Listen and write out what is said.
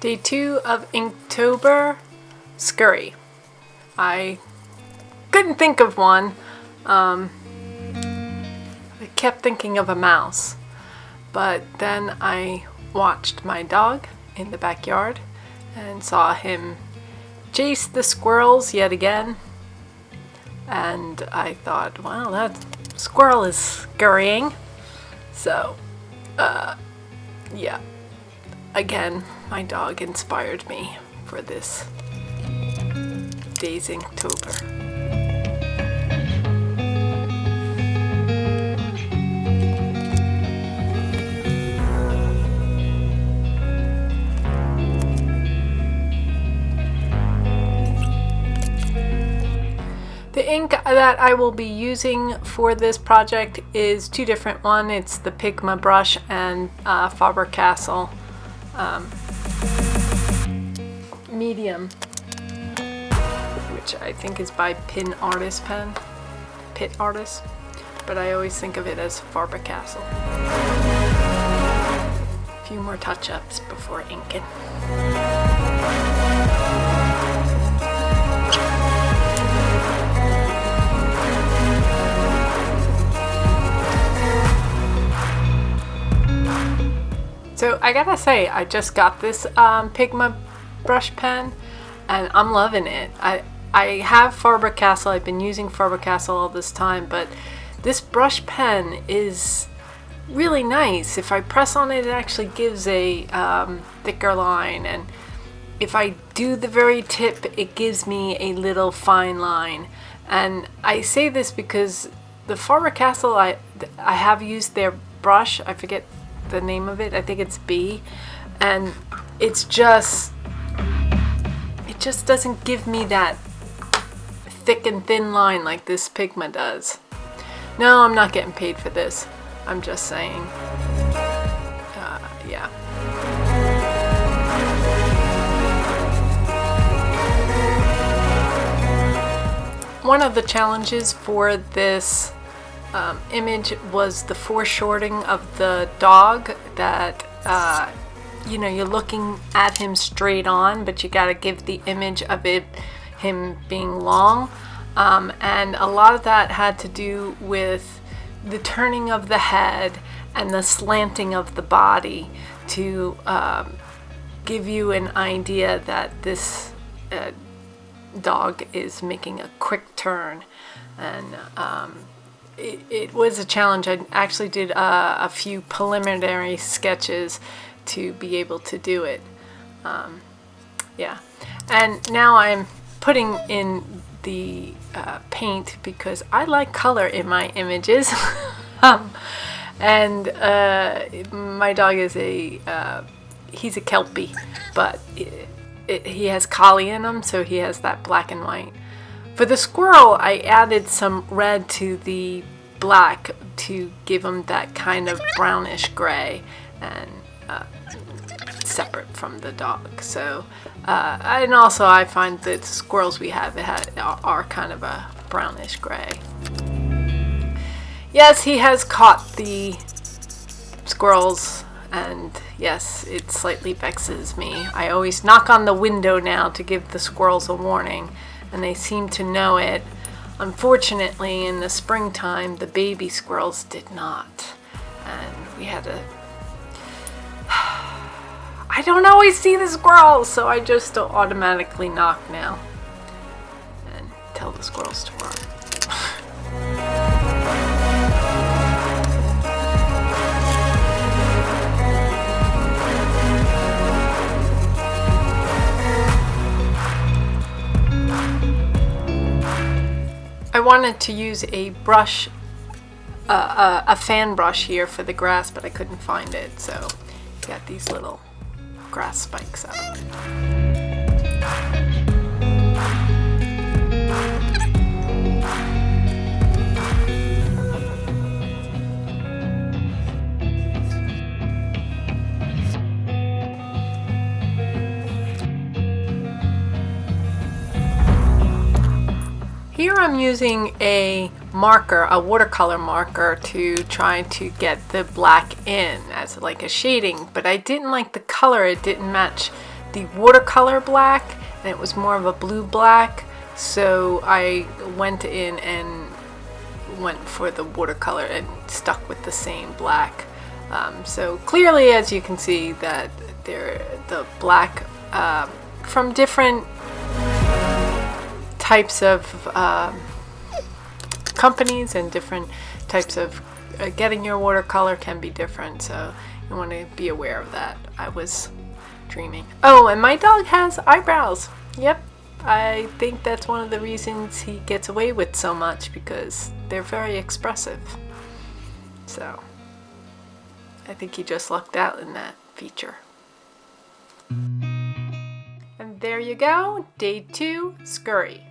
Day 2 of Inktober, Scurry. I couldn't think of one. I kept thinking of a mouse, but then I watched my dog in the backyard and saw him chase the squirrels yet again. And I thought, wow, that squirrel is scurrying. So, yeah. Again, my dog inspired me for this day's Inktober. The ink that I will be using for this project is two different ones. It's the Pigma brush and Faber-Castell medium, which I think is by Pit Artist, but I always think of it as Faber-Castell. A few more touch-ups before inking. So I gotta say, I just got this Pigma brush pen and I'm loving it. I have Faber-Castell. I've been using Faber-Castell all this time, but this brush pen is really nice. If I press on it, it actually gives a thicker line, and if I do the very tip, it gives me a little fine line. And I say this because the Faber-Castell, I have used their brush. I forget the name of it. I think it's B, and it just doesn't give me that thick and thin line like this Pigma does. No, I'm not getting paid for this. I'm just saying. Yeah. One of the challenges for this image was the foreshortening of the dog, that you're looking at him straight on, but you got to give the image of him being long, and a lot of that had to do with the turning of the head and the slanting of the body to give you an idea that this dog is making a quick turn. And it was a challenge. I actually did a few preliminary sketches to be able to do it. Yeah, and now I'm putting in the paint because I like color in my images. And my dog is he's a Kelpie, but he has collie in him, so he has that black and white. For the squirrel, I added some red to the black to give him that kind of brownish gray, and separate from the dog. So, and also I find that the squirrels we have are kind of a brownish gray. Yes, he has caught the squirrels, and yes, it slightly vexes me. I always knock on the window now to give the squirrels a warning, and they seem to know it. Unfortunately, in the springtime, the baby squirrels did not, and we had to... I don't always see the squirrels, so I just automatically knock now and tell the squirrels to run. I wanted to use a brush, a fan brush here for the grass, but I couldn't find it, so got these little grass spikes out of it. Here I'm using a marker, a watercolor marker, to try to get the black in as like a shading, but I didn't like the color. It didn't match the watercolor black, and it was more of a blue black, so I went in and went for the watercolor and stuck with the same black. So clearly, as you can see, that they're the black from different types of companies and different types of getting your watercolor can be different, so you want to be aware of that. I was dreaming. Oh, and my dog has eyebrows. Yep, I think that's one of the reasons he gets away with so much, because they're very expressive. So I think he just lucked out in that feature. And there you go, day 2, Scurry.